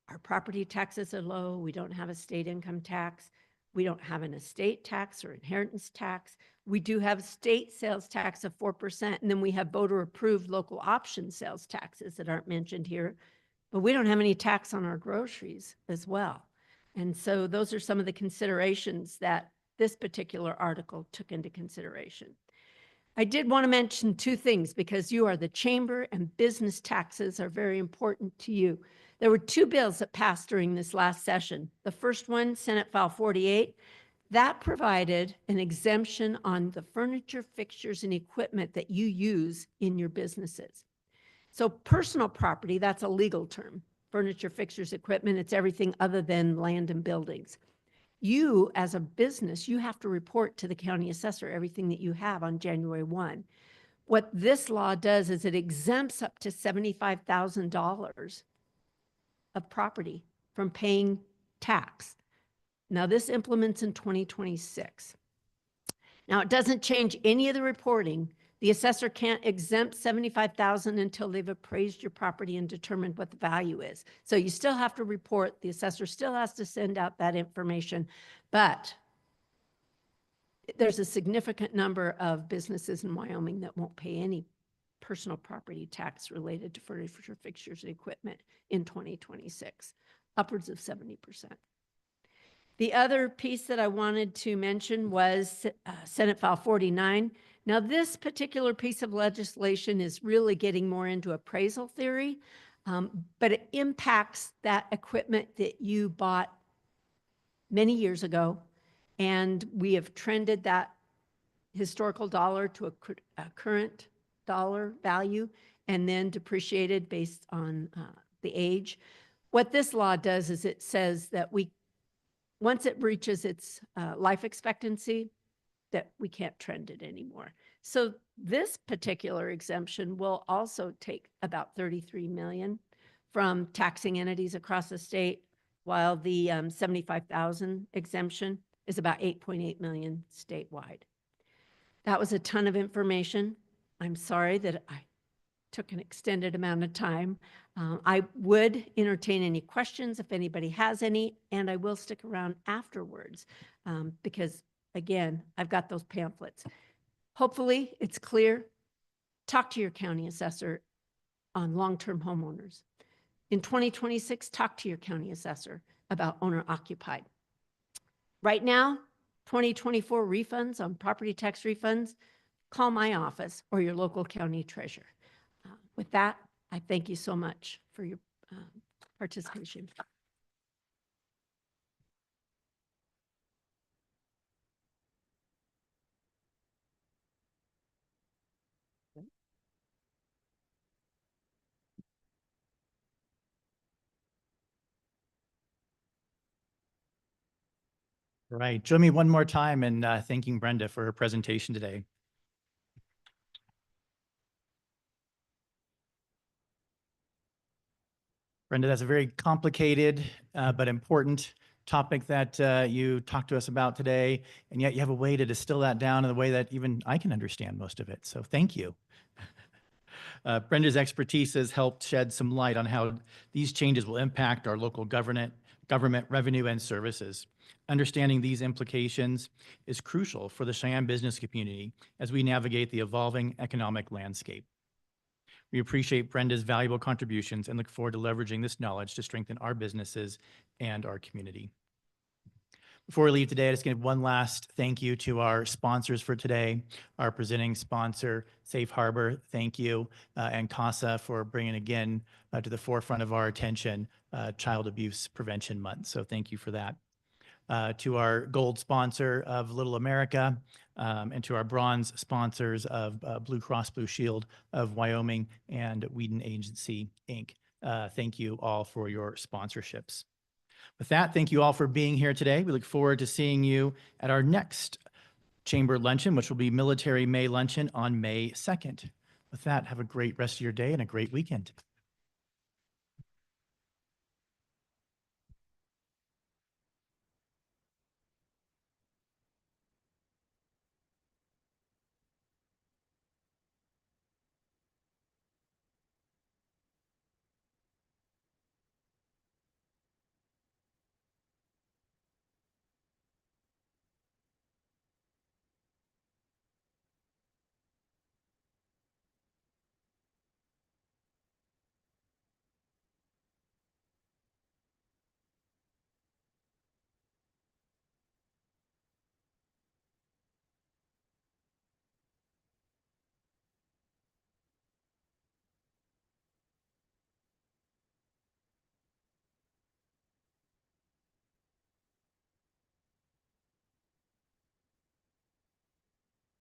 Our property taxes are low. We don't have a state income tax. We don't have an estate tax or inheritance tax. We do have state sales tax of 4%, and then we have voter-approved local option sales taxes that aren't mentioned here. But we don't have any tax on our groceries as well. And so those are some of the considerations that this particular article took into consideration. I did want to mention two things because you are the chamber and business taxes are very important to you. There were two bills that passed during this last session. The first one, Senate File 48, that provided an exemption on the furniture, fixtures, and equipment that you use in your businesses. So personal property, that's a legal term. Furniture, fixtures, equipment, it's everything other than land and buildings. You, as a business, you have to report to the county assessor everything that you have on January 1. What this law does is it exempts up to $75,000 of property from paying tax. Now, this implements in 2026. Now, it doesn't change any of the reporting. The assessor can't exempt $75,000 until they've appraised your property and determined what the value is. So you still have to report. The assessor still has to send out that information, but there's a significant number of businesses in Wyoming that won't pay any personal property tax related to furniture, fixtures, and equipment in 2026, upwards of 70%. The other piece that I wanted to mention was Senate File 49. Now, this particular piece of legislation is really getting more into appraisal theory, but it impacts that equipment that you bought many years ago, and we have trended that historical dollar to a current dollar value and then depreciated based on the age. What this law does is it says that once it reaches its life expectancy, that we can't trend it anymore. So this particular exemption will also take about 33 million from taxing entities across the state, while the 75,000 exemption is about 8.8 million statewide. That was a ton of information. I'm sorry that I took an extended amount of time. I would entertain any questions if anybody has any, and I will stick around afterwards because, again, I've got those pamphlets. Hopefully, it's clear. Talk to your county assessor on long-term homeowners. In 2026, talk to your county assessor about owner-occupied. Right now, 2024 refunds on property tax refunds, call my office or your local county treasurer. With that, I thank you so much for your participation. Right. Join me one more time in thanking Brenda for her presentation today. Brenda, that's a very complicated but important topic that you talked to us about today, and yet you have a way to distill that down in a way that even I can understand most of it. So thank you. Brenda's expertise has helped shed some light on how these changes will impact our local government revenue and services. Understanding these implications is crucial for the Cheyenne business community as we navigate the evolving economic landscape. We appreciate Brenda's valuable contributions and look forward to leveraging this knowledge to strengthen our businesses and our community. Before we leave today, I just give one last thank you to our sponsors for today. Our presenting sponsor, Safe Harbor, thank you, and CASA for bringing again to the forefront of our attention Child Abuse Prevention Month. So thank you for that. To our gold sponsor of Little America, and to our bronze sponsors of Blue Cross Blue Shield of Wyoming and Whedon Agency, Inc. Thank you all for your sponsorships. With that, thank you all for being here today. We look forward to seeing you at our next Chamber Luncheon, which will be Military May Luncheon on May 2nd. With that, have a great rest of your day and a great weekend.